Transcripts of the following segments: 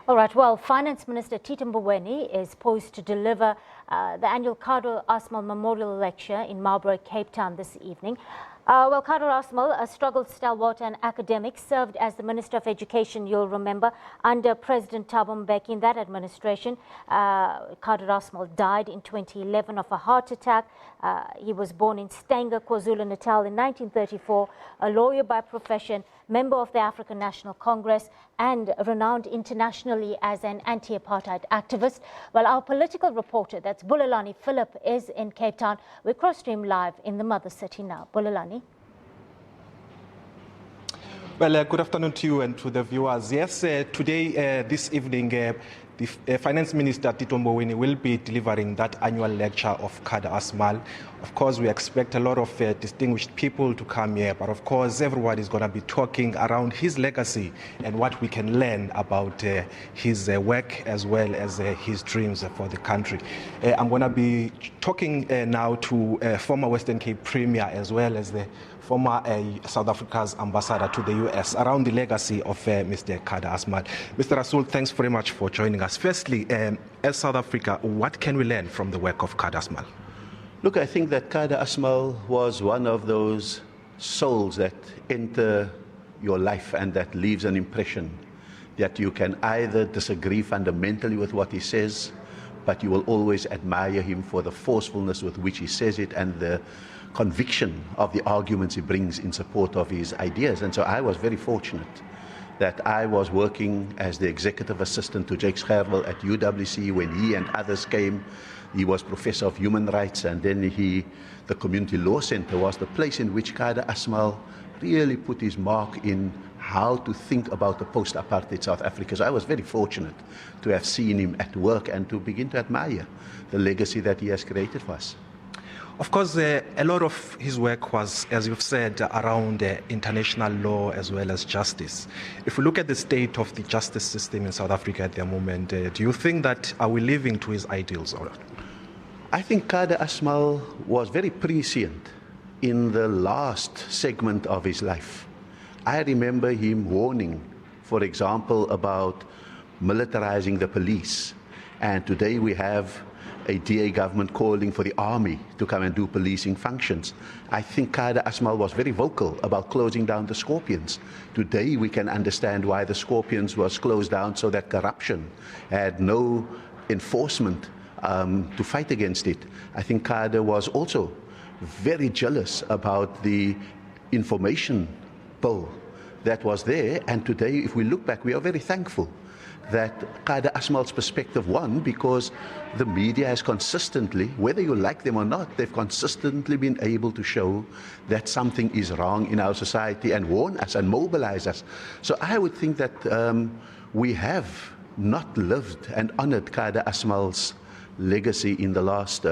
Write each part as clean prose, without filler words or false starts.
All right, well, Finance Minister Tito Mboweni is poised to deliver the annual Kader Asmal Memorial Lecture in Mowbray, Cape Town this evening. Kader Asmal, a struggle stalwart and academic, served as the Minister of Education, you'll remember, under President Thabo Mbeki in that administration. Kader Asmal died in 2011 of a heart attack. He was born in Stanger, KwaZulu-Natal in 1934, a lawyer by profession, member of the African National Congress, and renowned internationally as an anti-apartheid activist. Well, our political reporter, that's Bulelani Philip, is in Cape Town. We cross-stream live in the mother city now. Bulelani. Well, good afternoon to you and to the viewers. Yes, today, this evening, the Finance Minister Tito Mboweni will be delivering that annual lecture of Kader Asmal. Of course, we expect a lot of distinguished people to come here, but of course, everyone is going to be talking around his legacy and what we can learn about his work as well as his dreams for the country. I'm going to be talking now to former Western Cape Premier as well as the former South Africa's ambassador to the US around the legacy of Mr. Kader Asmal. Mr. Rasool, thanks very much for joining us. Firstly, as South Africa, what can we learn from the work of Kader Asmal? Look, I think that Kader Asmal was one of those souls that enter your life and that leaves an impression that you can either disagree fundamentally with what he says, but you will always admire him for the forcefulness with which he says it and the conviction of the arguments he brings in support of his ideas. And so I was very fortunate that I was working as the executive assistant to Jake Scherwel at UWC when he and others came. He was professor of human rights, and then the Community Law Center was the place in which Kader Asmal really put his mark in how to think about the post-apartheid South Africa. So I was very fortunate to have seen him at work and to begin to admire the legacy that he has created for us. Of course, a lot of his work was, as you've said, around international law as well as justice. If we look at the state of the justice system in South Africa at the moment, do you think that are we living to his ideals or not? I think Kader Asmal was very prescient in the last segment of his life. I remember him warning, for example, about militarizing the police. And today we have a DA government calling for the army to come and do policing functions. I think Kader Asmal was very vocal about closing down the Scorpions. Today we can understand why the Scorpions was closed down, so that corruption had no enforcement to fight against it. I think Kader was also very jealous about the information bill that was there, and today if we look back we are very thankful that Kader Asmal's perspective won, because the media has consistently, whether you like them or not, they've consistently been able to show that something is wrong in our society and warn us and mobilize us. So I would think that we have not lived and honored Kader Asmal's legacy in the last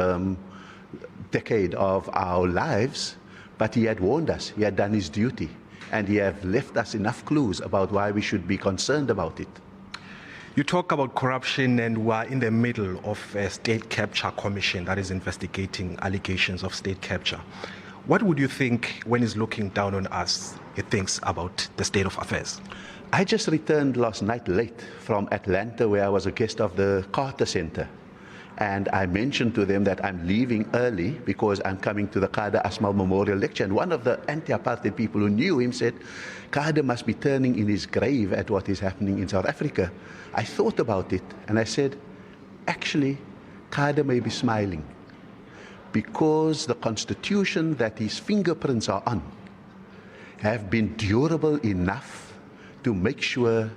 decade of our lives, but he had warned us, he had done his duty, and he had left us enough clues about why we should be concerned about it. You talk about corruption, and we're in the middle of a state capture commission that is investigating allegations of state capture. What would you think when he's looking down on us, he thinks about the state of affairs? I just returned last night late from Atlanta, where I was a guest of the Carter Center. And I mentioned to them that I'm leaving early because I'm coming to the Kader Asmal Memorial Lecture. And one of the anti-apartheid people who knew him said, Kader must be turning in his grave at what is happening in South Africa. I thought about it and I said, actually, Kader may be smiling because the constitution that his fingerprints are on have been durable enough to make sure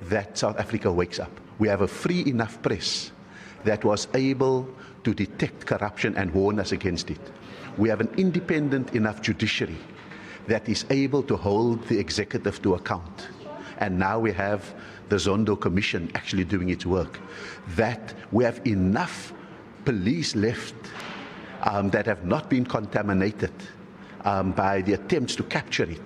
that South Africa wakes up. We have a free enough press that was able to detect corruption and warn us against it. We have an independent enough judiciary that is able to hold the executive to account. And now we have the Zondo Commission actually doing its work. That we have enough police left that have not been contaminated by the attempts to capture it.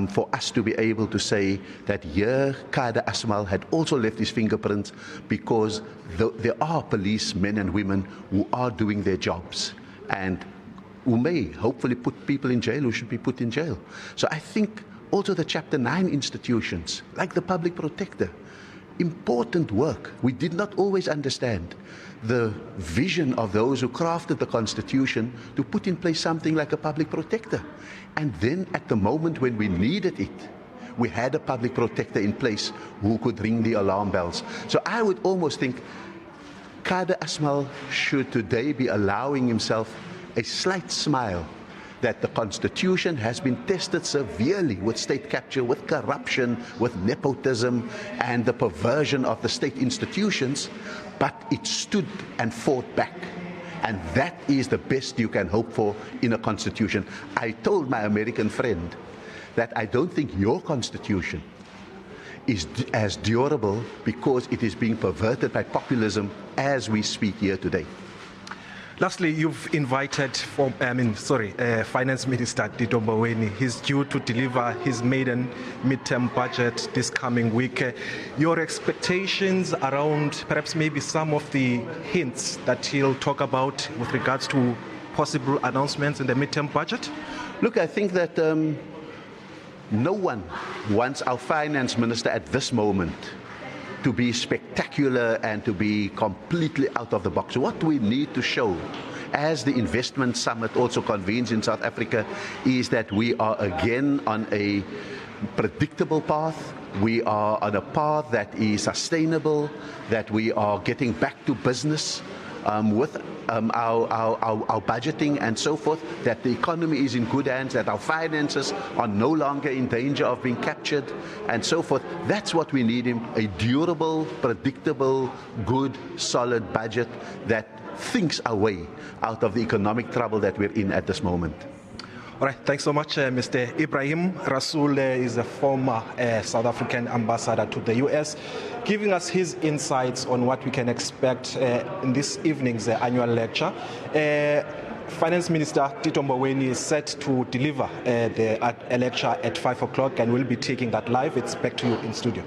For us to be able to say that here Kader Asmal had also left his fingerprints, because there are policemen and women who are doing their jobs and who may hopefully put people in jail who should be put in jail. So I think also the Chapter 9 institutions, like the Public Protector, important work. We did not always understand the vision of those who crafted the Constitution to put in place something like a public protector. And then at the moment when we needed it, we had a public protector in place who could ring the alarm bells. So I would almost think Kader Asmal should today be allowing himself a slight smile that the Constitution has been tested severely with state capture, with corruption, with nepotism, and the perversion of the state institutions, but it stood and fought back. And that is the best you can hope for in a Constitution. I told my American friend that I don't think your Constitution is as durable because it is being perverted by populism as we speak here today. Lastly, you've invited Finance Minister Tito Mboweni. He's due to deliver his maiden midterm budget this coming week. Your expectations around perhaps maybe some of the hints that he'll talk about with regards to possible announcements in the midterm budget? Look, I think that no one wants our finance minister at this moment to be spectacular and to be completely out of the box. What we need to show, as the investment summit also convenes in South Africa, is that we are again on a predictable path. We are on a path that is sustainable, that we are getting back to business with our budgeting and so forth, that the economy is in good hands, that our finances are no longer in danger of being captured and so forth. That's what we need, a durable, predictable, good, solid budget that thinks our way out of the economic trouble that we're in at this moment. All right, thanks so much, Mr. Ibrahim Rasool is a former South African ambassador to the US, giving us his insights on what we can expect in this evening's annual lecture. Finance Minister Tito Mboweni is set to deliver the lecture at 5 o'clock, and we'll be taking that live. It's back to you in studio.